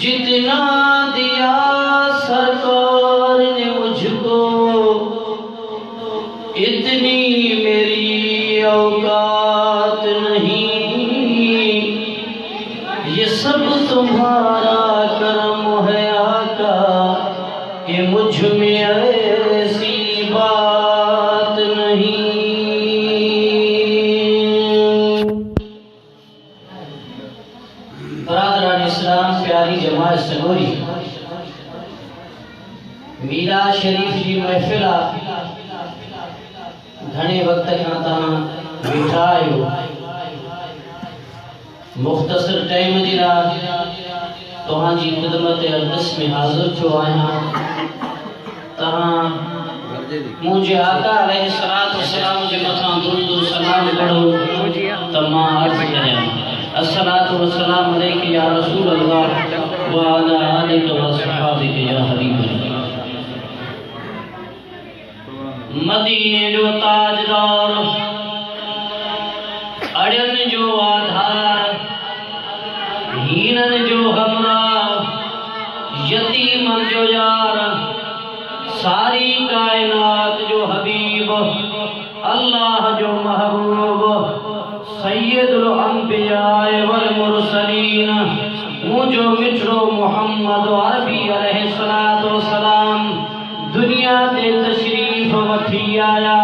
जितना दिया सरकार ने मुझको, इतनी मेरी औकात नहीं। ये सब तुम्हारा करम है आका, कि मुझ में ऐसी बात नहीं। बरादरान इस्लाम, प्यारी जमात सनोरी, मीलाद शरीफ जी महफिल घणे वक्त खां तव्हां वेठा आहियो। मुख़्तसर टाइम जी तव्हांजी ख़िदमत अक़दस में हाज़िर थियो आहियां। तव्हां मुंहिंजे आका अलैहिस्सलातु वस्सलाम जे मथां दुरूद सलाम पढ़ो त मां अर्ज़ करियां, अस्सलातु वस्सलाम अलैका या रसूल अल्लाह व अला आलिका व असहाबिका या हबीब अल्लाह। मदीने जो ताजदार, अड़ियन जो आधार, हीनन जो हमरा, यतीमन जो यार, सारी कायनात जो हबीब, अल्लाह जो महबूब, सैयदुल अंबिया वल मुरसलीन, मुझो मिठड़ो मोहम्मद अरबी अलैहिस्सलातु वस्सलाम दुनिया ते तशरीफ वठी आया।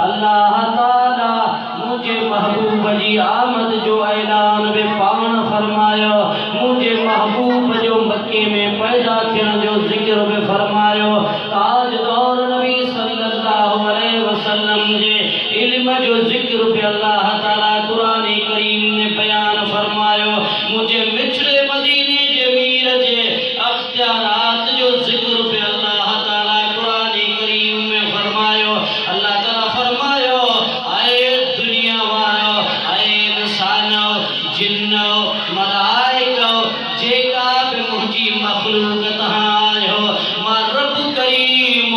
अल्लाह ताला मुझे महबूब जी आमद जो ऐलान बे पावन फरमायो, मुझे महबूब जो मक्के में पैदा थियण जो जिक्र बे फरमायो। ताजदार नबी सल्लल्लाहु अलैहि वसल्लम जे इल्म जो जिक्र बे अल्लाह ताला कुरान करीम में बयान फरमायो। मुझे मिठड़े मदीने जे मीर जे अख्तियारात जो जिक्र बे अल्लाह ताला कुरान करीम में फरमायो। अल्लाह ताला फरमायो, आए दुनिया वालो, आए इंसानो, जिन्नो, मलाइको, जेका बि मुंहिंजी मखलूक तहां आहियो, मां रब करीम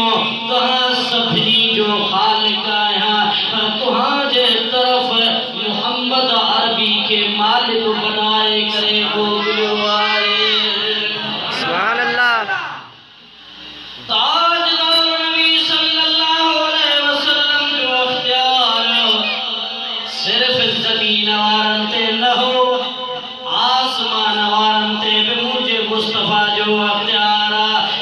तहां सभिनी जो ख़ालिक आहियां। पर तुहांजे तरफ़ मुहम्मद अरबी के मालिक बनाए करे मोकिलियो आहे। सुभान अल्लाह। ताजदार नबी सल्लल्लाहु अलैहि वसल्लम जो अख्तियार सिर्फ ज़मीन वारन ते न हो, आसमान वारन ते भी मुझे मुस्तफा जो अख्तियार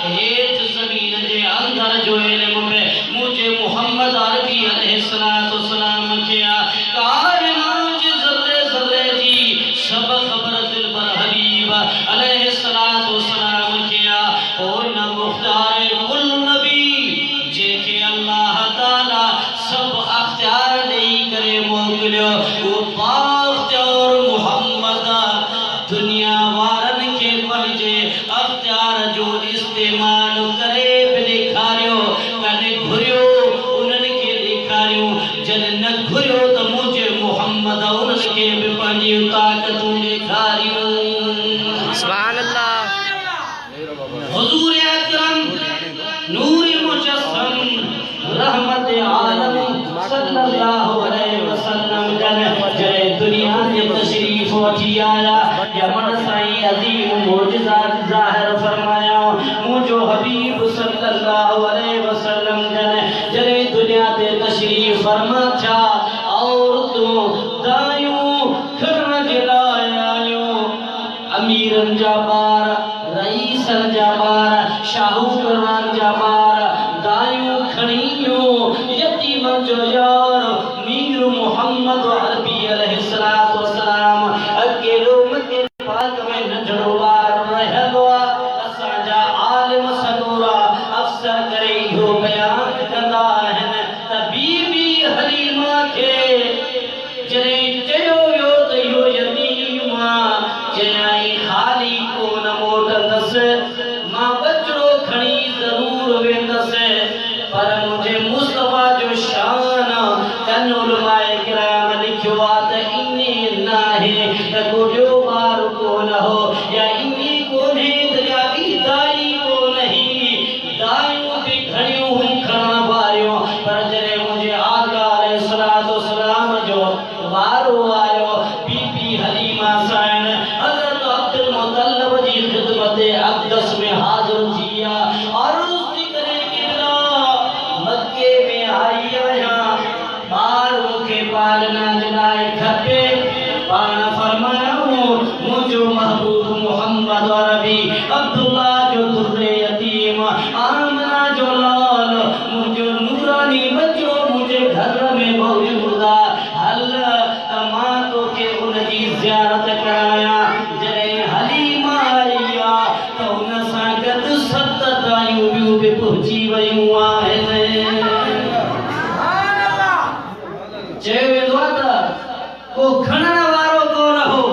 हेठ ज़मीन जे अंदर जो इल्म में मुझे मोहम्मद अरबी अलैहिस्सलातु वस्सलाम किया। कायनात जे ज़र्रे ज़र्रे जी सब खबर दिलबर हबीब अलैहिस्सलातु वस्सलाम किया। ओ न मुख्तार कुल नबी जेके अल्लाह ताला सब अख्तियार देई करे मोकिलियो, वो बाख्तियार मोहम्मद दुनिया वारन के पंहिंजे अख्तियार जो इस्तेमाल करे बि ॾेखारियो। कॾहिं घुरियो उन्हनि खे ॾेखारियो, जॾहिं न घुरियो त मुंहिंजे मोहम्मद उन्हनि खे बि पंहिंजी ताक़तूं ॾेखारियूं। सुभान अल्लाह। हुजूर अकरम नूर मुजस्सम रहमत आलम सल्लल्लाहु अलैहि वसल्लम जॾहिं दुनिया में तशरीफ वठी आया, यमन साईं अजीम मोजज़ात ज़ाहिर फरमाया। मुझो हबीब सल्लल्लाहु अलैहि वसल्लम जॾहिं दुनिया ते तशरीफ फरमा था, औरतूं दायूं खिलण जे लाइ आयूं। अमीरन जा ॿार, रईसन जा ॿार, शाहूकारन जा ॿार दायूं खणियूं। यतीमन जो यार मीर मोहम्मद अरबी अलैहिस्सलातु वस्सलाम अकेलो मके पाक में नंढड़ो ॿार रहंदो आहे। असांजा आलिम सदोरा अक्सर करे इहो बयान कंदा आहिनि त बीबी हलीमा खे जॾहिं चयो वियो त इहो यतीम चयाई खाली कोन मोटंदसि, मां बचड़ो खणी ज़रूर वेंदसि। पर मुझे मुस्तफा जो शान कन उलमाए किराम लिखियो आहे त इने नाहे त को ॿार कोन हो, या इने कोन्हे त या ॿी दाई कोन्हे। दायूं बि घणियूं खणण वारियूं, पर जॾहिं मुंहिंजे आका अलैहिस्सलातु वस्सलाम जो वारो आयो, बीबी हलीमा सां हज़रत अब्दुल मुतल्लिब जी ख़िदमत मुझो महबूब मोहम्मद अरबी अब्दुल्ला जो दुर्रे यतीम आमना जो लाल मुझो नूरानी बच्चो मुझे घर में मौजूदा हल तमातो के उनकी ज़ियारत कराया जरे हलीमा आया तो उन सां गॾु 7 दायूं ॿियूं बि पहुची वयूं आहिनि चयो वेंदो आहे त को खणण वारो कोन हो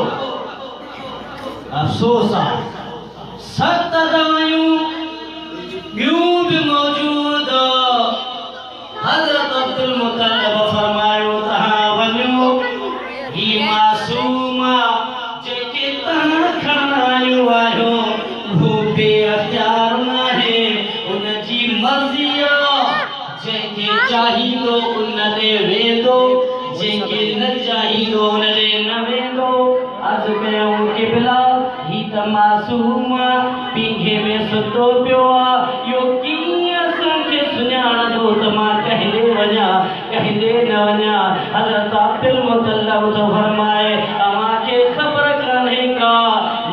अफ़सोस आहे 7 दवायूं ॿियूं बि मौजूद हज़रत अब्दुल मुतल्लिब फरमायो तव्हां वञो ही मासूम जेके तव्हां खणण आयो आहियो हू बेअख्तियार नाहे उनजी मर्ज़ी जंहिंखे चाहींदो उन ॾे वेंदो जंहिंखे न चाहींदो उन ॾे न वेंदो अर्ज़ कयूं क़िबला ही त मासूम पींघे में सुतो पियो आहे इहो कीअं असांखे सुञाणंदो त मां कहंदे वञा कहंदे न वञा हज़रत अब्दुल मुतल्लिब तो फरमाए तव्हांखे ख़बर कान्हे का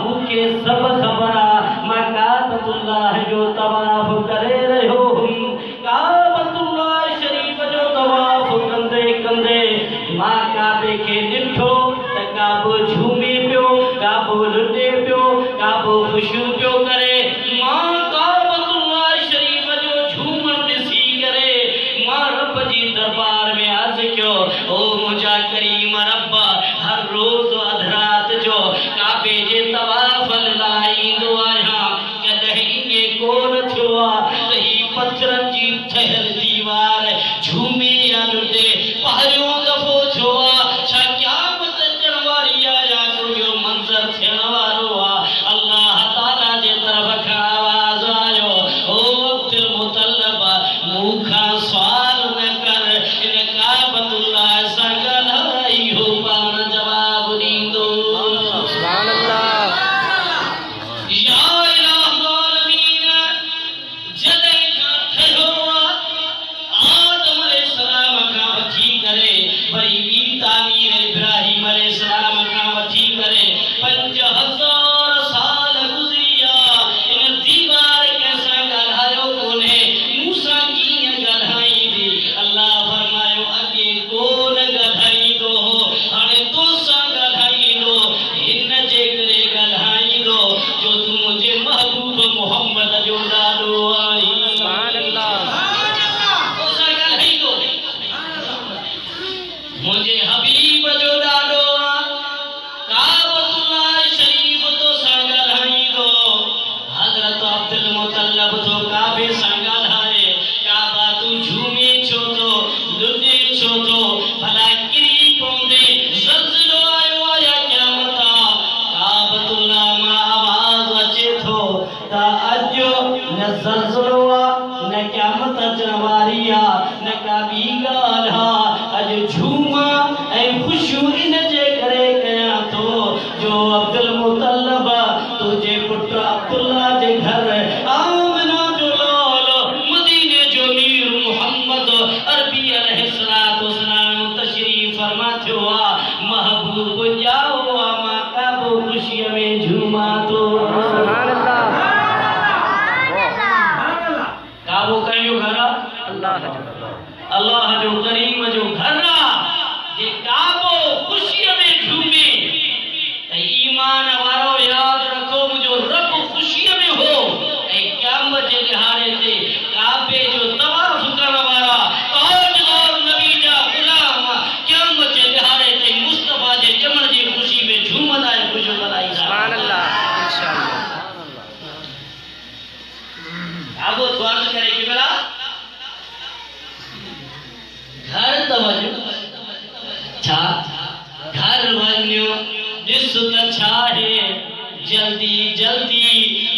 मूंखे सभु ख़बर आहे मां काबतुल्लाह जो तवाफ़ करे रहियो हुउमि काबतुल्लाह शरीफ़ जो तवाफ़ कंदे कंदे मां काबे खे ॾिठो त काबो झूमे पियो काबो लुटे पियो काबो ख़ुशियूं पियो करे मां काबतुल्लाह शरीफ़ जो झूमण ॾिसी करे मां रब जी दरबार में अर्ज़ कयो ओ मुंहिंजा करीम रब हर रोज़ अधरात जो काबे जे तवाफ़ लाइ ईंदो आहियां कॾहिं ईअं कोन थियो आहे त ही पथरनि जी ठहियल दीवार झूमे या लुटे पहिरियों दफ़ो थियो आहे छा क़यामत अचण वारी आहे या को मंज़र थियण वारो आहे अल्लाह ताला जे तरफ़ खां आवाज़ आयो ओ अब्दुल मुतल्लिब मूंखां सुवाल न कर इन काबतुल्लाह सां ॻाल्हाई हो पाण जवाब ॾींदो सुभान अल्लाह या इलाहुल आलमीन जॾहिं खां ठहियो आदम अलैहिस्सलाम खां वठी करे वरी ॿी तामीर इब्राहिम अलैहिस्सलाम खां वठी करे 5000 साल गुज़री विया इन दीवार कंहिंसां ॻाल्हायो कोन्हे मूंसां कीअं ॻाल्हाईंदी अल्लाह फरमायो अॻे कोन ॻाल्हाईंदो हाणे तोसां ॻाल्हाईंदो हिन जे करे ॻाल्हाईंदो जो तूं मुंहिंजे महबूब मोहम्मद जो ॾाॾो आहीं सुभान अल्लाह तोसां ॻाल्हाईंदो मुझे हबीब जो ॾाॾो काबतुल्लाह शरीफ़ तो सां ॻाल्हाईंदो हज़रत अब्दुल मुतल्लिब तो काबे सां ॻाल्हाए काबा तूं झूमे छो तो लुटे छो तो भला किरी पवंदे ज़ल्ज़लो आयो आहे या क़यामत काबतुल्लाह मां आवाज़ अचे थो त अॼु न ज़ल्ज़लो आहे न क़यामत अचण वारी आहे न का ॿी ॻाल्हि आहे अॼु झूमा ऐं ख़ुशियूं इन जे करे कयां थो जो अब्दुल मुतल्लिब तुंहिंजे पुट अब्दुल्ला जे घर आमना जो लाल मदीने जो मीर मोहम्मद अरबी अलैहिस्सलातु वस्सलाम तशरीफ़ फरमा थियो आहे महबूब ॼाओ आहे मां काबो ख़ुशीअ में झूमा थो सुभान अल्लाह काबो कंहिंजो घर आहे अल्लाह जो करीम जो घर आहे जे काबो ख़ुशीअ में झूमे त ईमान वारो यादि रखो मुंहिंजो रब ख़ुशीअ में हो ऐं क़यामत जे ॾिहाड़े ते काबे जो तवाफ़ करण वारा ताजदार नबी जा ग़ुलाम क़यामत जे ॾिहाड़े ते मुस्तफ़ा जे ॼमण जी ख़ुशी में झूमंदा ऐं ख़ुशियूं मल्हाईंदा सुभान अल्लाह इंशाअल्लाह काबो द्वार करे क़िबला घर त वञो छा घर वञो ॾिस त छा आहे जल्दी जल्दी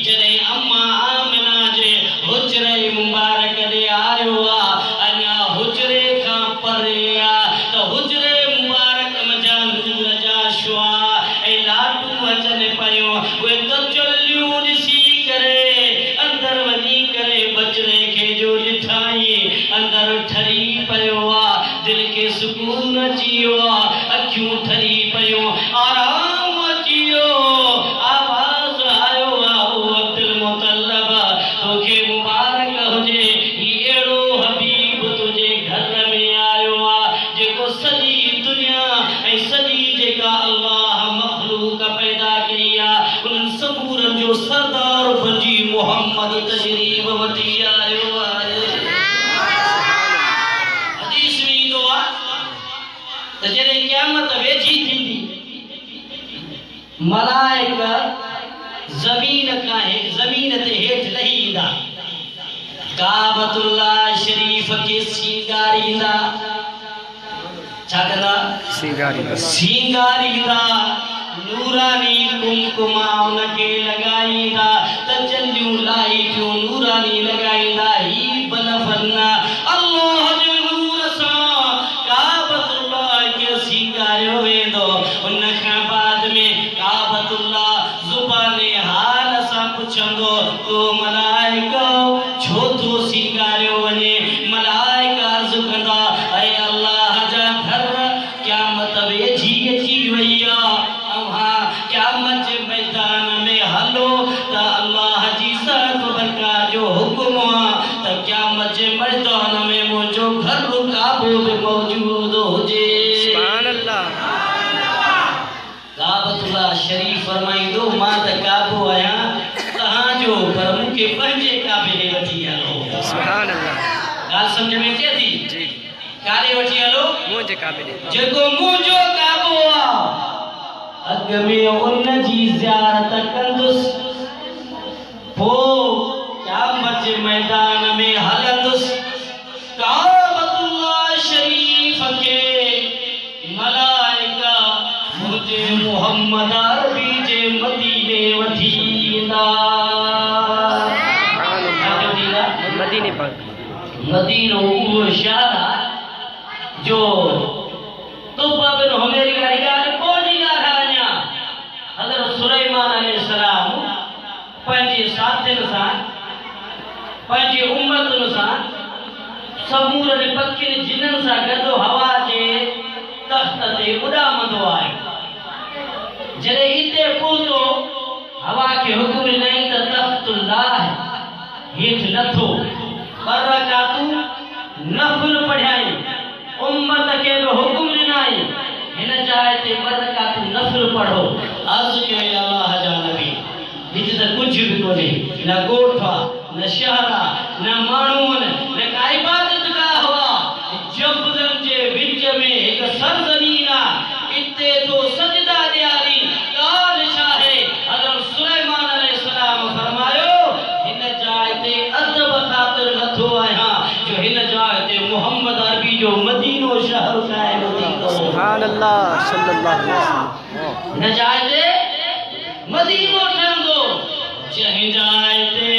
जॾहिं अम्मा आमिना जे हुजरे मुबारक ॾे आयो आहे अञा हुजरे खां परे आहे त हुजरे मुबारक जा नूर जा शुआ ऐं लाडू अचनि पियूं उहे त चलियूं ॾिसी करे अंदरि वञी करे बचड़े खे जो ॾिठाई अंदरि ठरी पियो आहे दिलि खे सुकून अची वियो आहे अखियूं ठरी पियूं आराम अची वियो साधु तशरीफ वठी आयो आहे। हदीस में ईंदो आहे त जॾहिं क़यामत वेझी थींदी मलाइका ज़मीन ते हेठि लही ईंदा, काबतुल्लाह शरीफ खे सींगारींदा। छा कंदा? सींगारींदा। नूरानी कुमकुमा उनके लगाईंदा, तजल्लियूं लाइटियूं नूरानी लगाईंदा। ही बनफन्ना अल्लाह जे नूर सां काबतुल्लाह खे सींगारियो वेंदो। उन खां बाद में काबतुल्लाह ज़ुबाने हाल सां पुछंदो तो मलाइका छो थो सींगारियो वञे? मलाइका अर्ज़ कंदा ऐ अल्लाह जा घर क़यामत वेझी अची वई आहे। क़यामत जे मैदान में हलो त अल्लाह जी ज़ात बरका जो हुक्म आहे त क़यामत जे मैदान में मुंहिंजो घर काबो बि मौजूद हुजे। सुभान अल्लाह। काबतुल्लाह शरीफ फरमाईंदो मां त काबो आहियां तव्हांजो, पर मूंखे पंहिंजे काबे ॾे वठी हलो। सुभान अल्लाह। ॻाल्हि सम्झ में अचे थी? जी। काॾे वठी हलो? मुंहिंजे काबे ॾे। जेको मुंहिंजो काबो आहे अॻ में उन जी ज़ियारत कंदुसि, पोइ क़यामत जे मैदान में हलंदुसि। काबतुल्लाह शरीफ खे मलाइका मुंहिंजे मोहम्मद अरबी जे मदीने वठी ईंदा। मदीनो उहो शहर आहे जो तुबा बिन हुमैर वारी ॻाल्हि कोन्हे ॻाल्हाइणा। हज़रत सुलेमान अलैहिस्सलाम पंहिंजे साथियुनि सां पंहिंजे उम्मतुनि सां समूरनि पखियुनि जिन्हनि सां गॾु हवा जे तख़्त ते उॾामंदो आहे। जॾहिं हिते पहुतो हवा खे हुकुम ॾिनई त तख़्तुल्लाह हेठि लथो, बरकातूं नफ़िल पढ़ाई, उम्मत खे हुकुम ॾिनाई हिन जाइ ते बरकातूं नफ़िल पढ़ो। अर्ज़ कयो अल्लाह जा नबी हिते त कुझु बि कोन्हे, न ॻोठ आहे, न शहर आहे, न माण्हू आहिनि, न का इबादत गाह आहे। जबलनि जे विच में हिकु सरज़मीन आहे, इते तो सजदा ॾियारी। ॻाल्हि छा आहे? हज़रत सुलेमान अलैहिस्सलाम फरमायो हिन जाइ ते अदब ख़ातिर लथो आहियां जो हिन जाइ ते मोहम्मद अरबी जो मदीनो शहर क़ाइम थींदो। सुभान अल्लाह सल्लल्लाहु अलैहि वसल्लम। हिन जाइ ते मदीनो ठहंदो जंहिं जाइ ते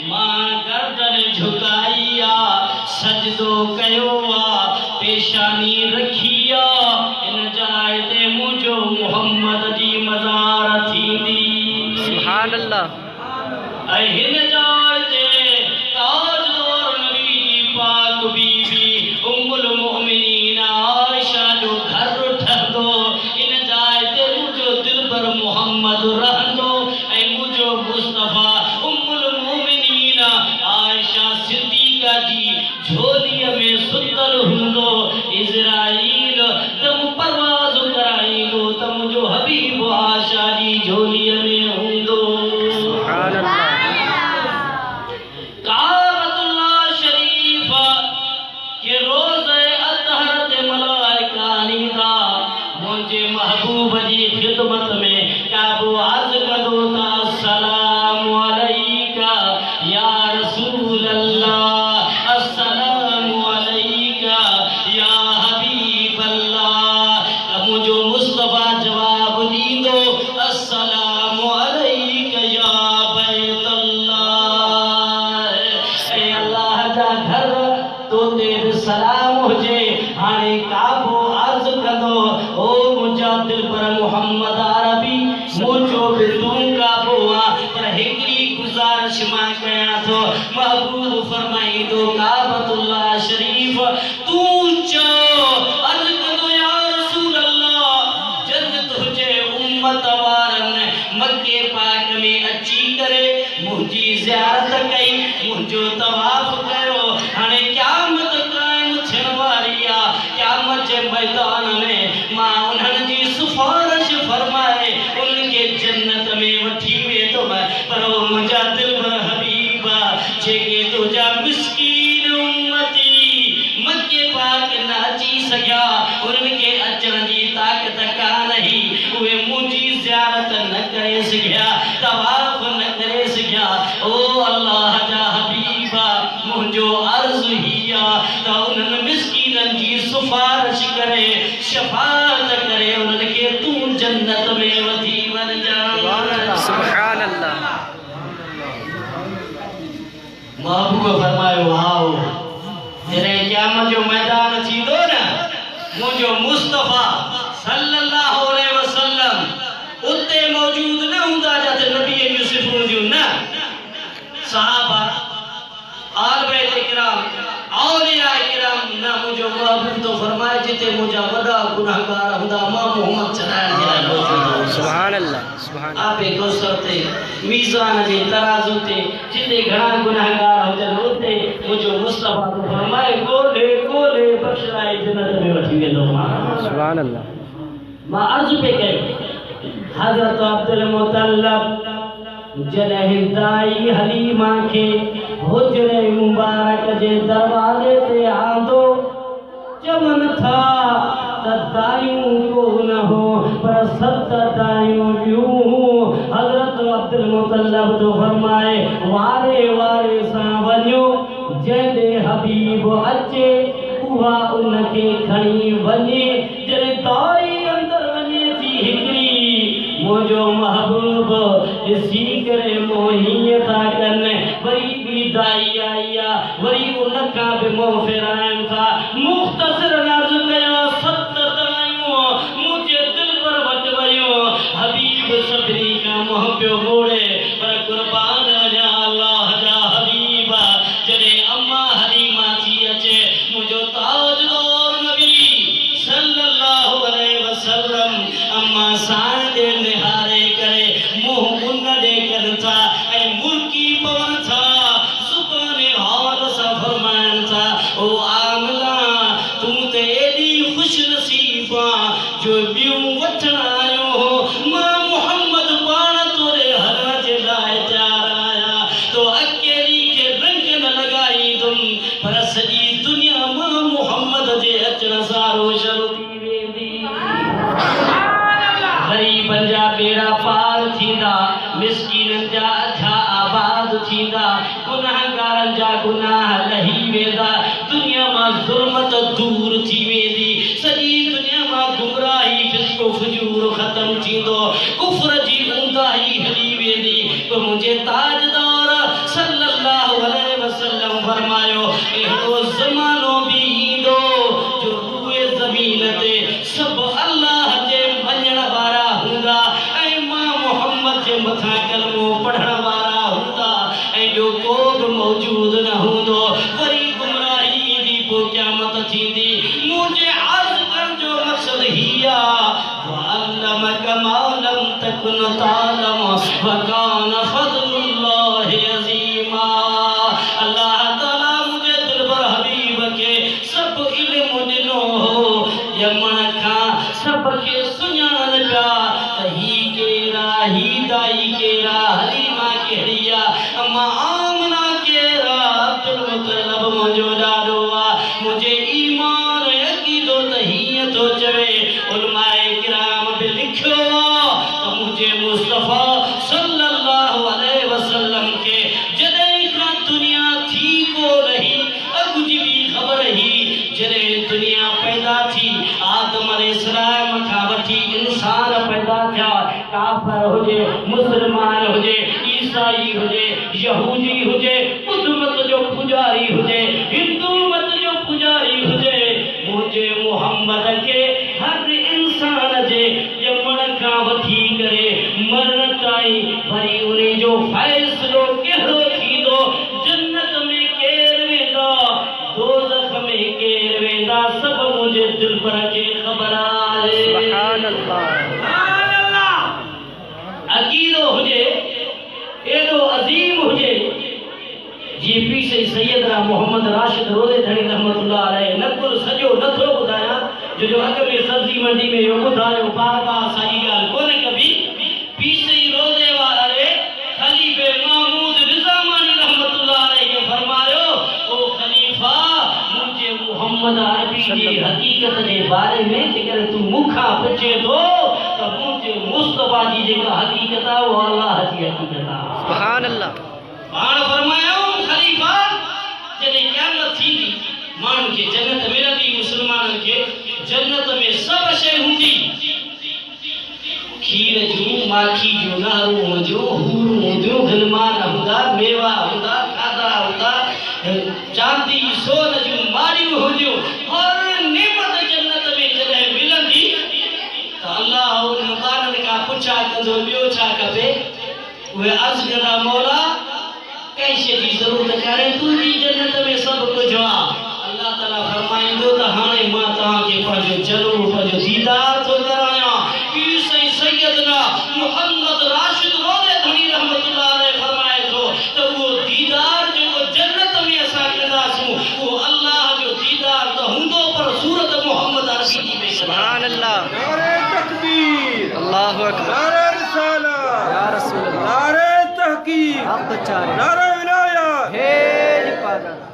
मां गर्दन झुकाई आहे, सजदो कयो आहे, पेशानी रखी आहे। हिन जाइ ते मुंहिंजो मोहम्मद जी मज़ार थींदी। सुभान अल्लाह। ऐं हिन जाइ ते ताजदार नबी जी पाक बीबी उम्मुल मोमिनीन आयशा जो घर ठहंदो। इन जाइ ते मुंहिंजो दिलबर मोहम्मद रहंदो ऐं मुंहिंजो मुस्तफ़ा उम्मुल मोमिनीन आयशा सिद्दीक़ा जी झोलीअ में सुतल हूंदो। इज़राइल दम परवाज़ कराईंदो त मुंहिंजो हबीब आयशा जी झोलीअ में हूंदो। सुभान अल्लाह। काबतुल्लाह शरीफ के रोज़े अतहर ते मलाइका ईंदा मुंहिंजे महबूब जी ख़िदमत में। काबो अर्ज़ कंदो त अस्सलामु अलैका या रसूल अल्लाह, अस्सलामु अलैका या हबीब अल्लाह। मुंहिंजो मुस्तफ़ा जवाब ॾींदो अस्सलामु अलैका या बैत अल्लाह। ऐ अल्लाह जा घर तो ते बि सलाम हुजे। हाणे काबो अर्ज़ कंदो ओ मुंहिंजा दिलबर मोहम्मद अरबी मुंहिंजो बि तूं काबो आहे, पर हिकिड़ी गुज़ारिश मां कयां थो। महबूब फरमाईंदो काबतुल्लाह शरीफ तूं चओ। अर्ज़ कंदो या रसूल अल्लाह जन्नत हुजे उम्मत वारनि मके पाक में अची करे मुंहिंजी ज़ियारत कई, मुंहिंजो तवाफ़ कयो। हाणे क़यामत क़ाइम थियण वारी आहे। क़यामत जे मैदान में मां उन्हनि जी सिफारिश फरमाए उन्हनि खे जन्नत में वठी वेंदुमि, पर मुंहिंजा दिलबर हबीब करे सघिया तवाफ न करे सघिया ओ अल्लाह जा हबीबा मुंहिंजो अर्ज़ ही आहे त उन्हनि मिस्कीननि जी सिफारिश करे शफाअत करे उन्हनि खे तूं जन्नत में वठी वञा सुभान अल्लाह। महबूब फरमायो आओ जॾहिं क़यामत जो मैदान थींदो न मुंहिंजो मुस्तफ़ा सल्लल्लाहु अलैहि वसल्लम उते मौजूद न हूंदा जिते नबी जूं सिफ़तूं हूंदियूं न सहाबा आल बैत किराम औलिया किराम न मुंहिंजो महबूब तो फरमाए जिते मुंहिंजा वॾा गुनाहगार हूंदा मां मोहम्मद चढ़ाइण जे लाइ मौजूद हूंदो सुभान अल्लाह सुभान आपे कौसर ते मीज़ान जे तराज़ू ते जिते घणा गुनाहगार हुजनि उते मुंहिंजो मुस्तफ़ा तो फरमाए कोले कोले बख़्शाए जन्नत में वठी वेंदो सुभान अल्लाह। मां अर्ज़ पे कई हज़रत अब्दुल मुतल्लब जॾहिं दाई हलीमा खे हुजरे मुबारक जे दरवाज़े ते आंदो चवनि था त दायूं कोन हो पर 7 दायूं ॿियूं हज़रत अब्दुल मुतल्लब तो फरमाए वारे वारे सां वञो जॾहिं हबीब अचे उहा उनखे खणी वञे जॾहिं दाई अंदरि वञे थी हिकिड़ी मुंहिंजो महबूब ॾिसी करे मोही था कनि वरी ॿी दाई आई आहे वरी उनखां बि मोह फेराइनि था मुख़्तसिर अर्ज़ कयो 7 दायूं मुंहिंजे दिलि पर वटि वयूं हबीब सभिनी खां मोह पियो मोड़े पर क़ुर्बान वञा अल्लाह जा हबीब जॾहिं अम्मा हलीमा थी अचे मुंहिंजो ताजदार नबी सल्लल्लाहु अलैहि वसल्लम अम्मा सां ॾे निहारे करे मुंहुं उन ॾे कनि था ऐं मुल्की पवनि था ज़ुबान हाल सां फरमाइनि था ओ आमला तूं त एॾी ख़ुशनसीब आहे जो ॿियूं वठण आयो हो मां मुहम्मद पाण तोरे हलण जे लाइ तयारु आहियां तो अकेली खे रंग न लॻाईंदुमि पर सॼी दुनिया मां मुहम्मद जे अचण सां रोशन थी वेंदी गरीबनि जा बेड़ा पार थींदा मिस्कीननि जा अछा आबाद थींदा गुनाहगारनि जा गुनाह लही वेंदा दुनिया मां ज़ुल्मत दूर थी वेंदी सॼी दुनिया मां गुमराही फिस्को फुजूर ख़त्म थींदो कुफ्र जी ऊंदाही हली वेंदी पोइ मुंहिंजे ताजदार सल्लल्लाहु अलैहि वसल्लम फरमायो अहिड़ो ज़मानो बि ईंदो जो रूए ज़मीन ते सभु अल्लाह जे मञण वारा हूंदा ऐं मां मुहम्मद जे मथां कलमो पढ़ण वारा हूंदा ऐं ॿियो को बि मौजूद न हूंदो वरी गुमराही ईंदी पोइ क़यामत थींदी मुंहिंजे अर्ज़ करण जो मक़सदु ही आहे वअल्लमक मा लम तकुन तालम वकान फज़लुल्लाहि अज़ीमा अल्लाह ताला मुंहिंजे दिलबर हबीब खे सभु इल्मु ॾिनो हो ॼमण खां सभ खे सुञाणनि पिया त ही केरा ही दाई केरा हलीमा कहिड़ी आहे अम्मा आमना केरा अब्दुल मुतल्लब मुंहिंजो ॾाॾो आहे मुंहिंजे ईमान अक़ीदो त हीअं थो चवे उलमाए किराम बि लिखियो त मुंहिंजे मुस्तफ़ा सल्लल्लाहु अलैहि वसल्लम खे जॾहिं खां दुनिया थी को रही अॻु जी बि ख़बर ही जॾहिं दुनिया पैदा थी आदम अलैहिस्सलाम खां वठी इंसान पैदा थिया काफ़िर हुजे मुस्लमान हुजे ईसाई हुजे यहूदी हुजे बुद्ध मत जो पुजारी हुजे हिंदू मत जो पुजारी हुजे मुंहिंजे मुहम्मद खे हर इंसान जे ॼमण खां वठी करे मरण ताईं वरी उन जो फ़ैसिलो कहिड़ो थींदो जन्नत में केरु वेंदा दोज़ख में केरु वेंदा सभु मुंहिंजे दिलबर खे ख़बर आहे सुभान अल्लाह। अक़ीदो हुजे एॾो अज़ीम हुजे जी पी सैयदना मोहम्मद राशिद रोज़े धणी रहमतुल्लाह अलैहि नकुल सॼो नथो ॿुधायां जो अॻ में सब्जी मंडी में इहो ॿुधायो बार बार साॻी ॻाल्हि कोन्हे कबी पी सई रोज़े वारे खलीफ़े महमूद रिज़ामानी रहमतुल्लाह अलैहि खे फरमायो ओ खलीफ़ा मुंहिंजे मुहम्मद अरबी जी हक़ीक़त जे बारे में जेकर तूं मूंखां पुछे थो त मुंहिंजे मुस्तफ़ा जी जेका हक़ीक़त हकीकत आहे उहा अल्लाह जी हकीकत आहे। सुभान अल्लाह। पाण फरमायो ख़लीफ़ा जॾहिं क़यामत थींदी माण्हुनि खे जन्नत मिलंदी, मुस्लमाननि खे जन्नत में सभु शइ हूंदी, खीर जूं माखी जूं नहरूं हूंदियूं, हूरूं हूंदियूं, ग़िलमान हूंदा, मेवा हूंदा, खाधा हूंदा, चांदी सोन जूं मारियूं हूंदियूं, हर नेमत जन्नत में जॾहिं मिलंदी त अल्लाह उन ॿारनि खां पुछा कंदो ॿियो छा खपे? उहे अर्ज़ कंदा मौला कंहिं शइ जी ज़रूरत कान्हे, तुंहिंजी जन्नत में सभु कुझु आहे। अल्लाह ताला फरमाईंदो त हाणे मां तव्हांखे पंहिंजो जलवो पंहिंजो दीदार थो करायां। पीर साईं सैयदना मुहम्मद राशिद रोज़े धणी रहमतुल्लाह अलैह फरमाए थो त उहो दीदार जेको जन्नत में असां कंदासूं उहो अल्लाह जो दीदार त हूंदो पर सूरत मुहम्मद अरबी जी में। सुभान अल्लाह। नारे तकबीर, अल्लाह अकबर। नारे रिसालत, या रसूल अल्लाह। नारे तहकीक, आप बचारे। नारे विलायत। हे हिफाजत।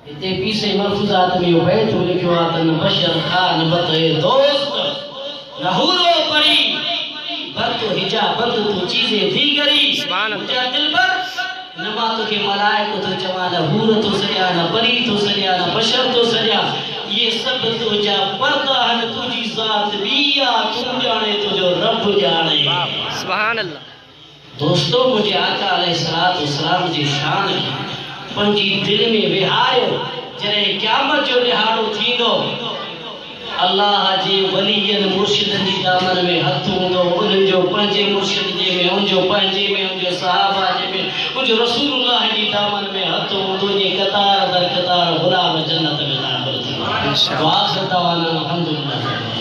हिते पीसे मलफूज़ात में इहो बैत लिखियो आहे त न बशर खान बत ए दोस्त न हूरो परी बत हिजाब बत तू चीज़ें दीगरी। सुभान अल्लाह। मुंहिंजा दिलबर न मां तोखे मलाइको थो चवां, न हूर थो सॾियां, न परी थो सॾियां, न बशर थो सॾियां, ये सभु तुंहिंजा पर्दा आहिनि, तुंहिंजी ज़ात ॿी आहे, तूं ॼाणे तुंहिंजो रब ॼाणे। सुभान अल्लाह। दोस्तों मुझे आका अलैहिस्सलाम जी शान पंहिंजी दिलि में विहारियो। जॾहिं क़यामत जो ॾिहाड़ो थींदो अल्लाह जे वलीयनि मुर्शिदनि जी दामन में हथ हूंदो, उन्हनि जो पंहिंजे मुर्शिद जे में, उनजो पंहिंजे में, उनजो सहाबा जे में, उनजो रसूलुल्लाह जी दामन में हथ हूंदो, जे कतार दर कतार गुलाब जन्नत में दाख़िल थींदा। वाख़िर दवाना अल्हम्दुलिल्लाह।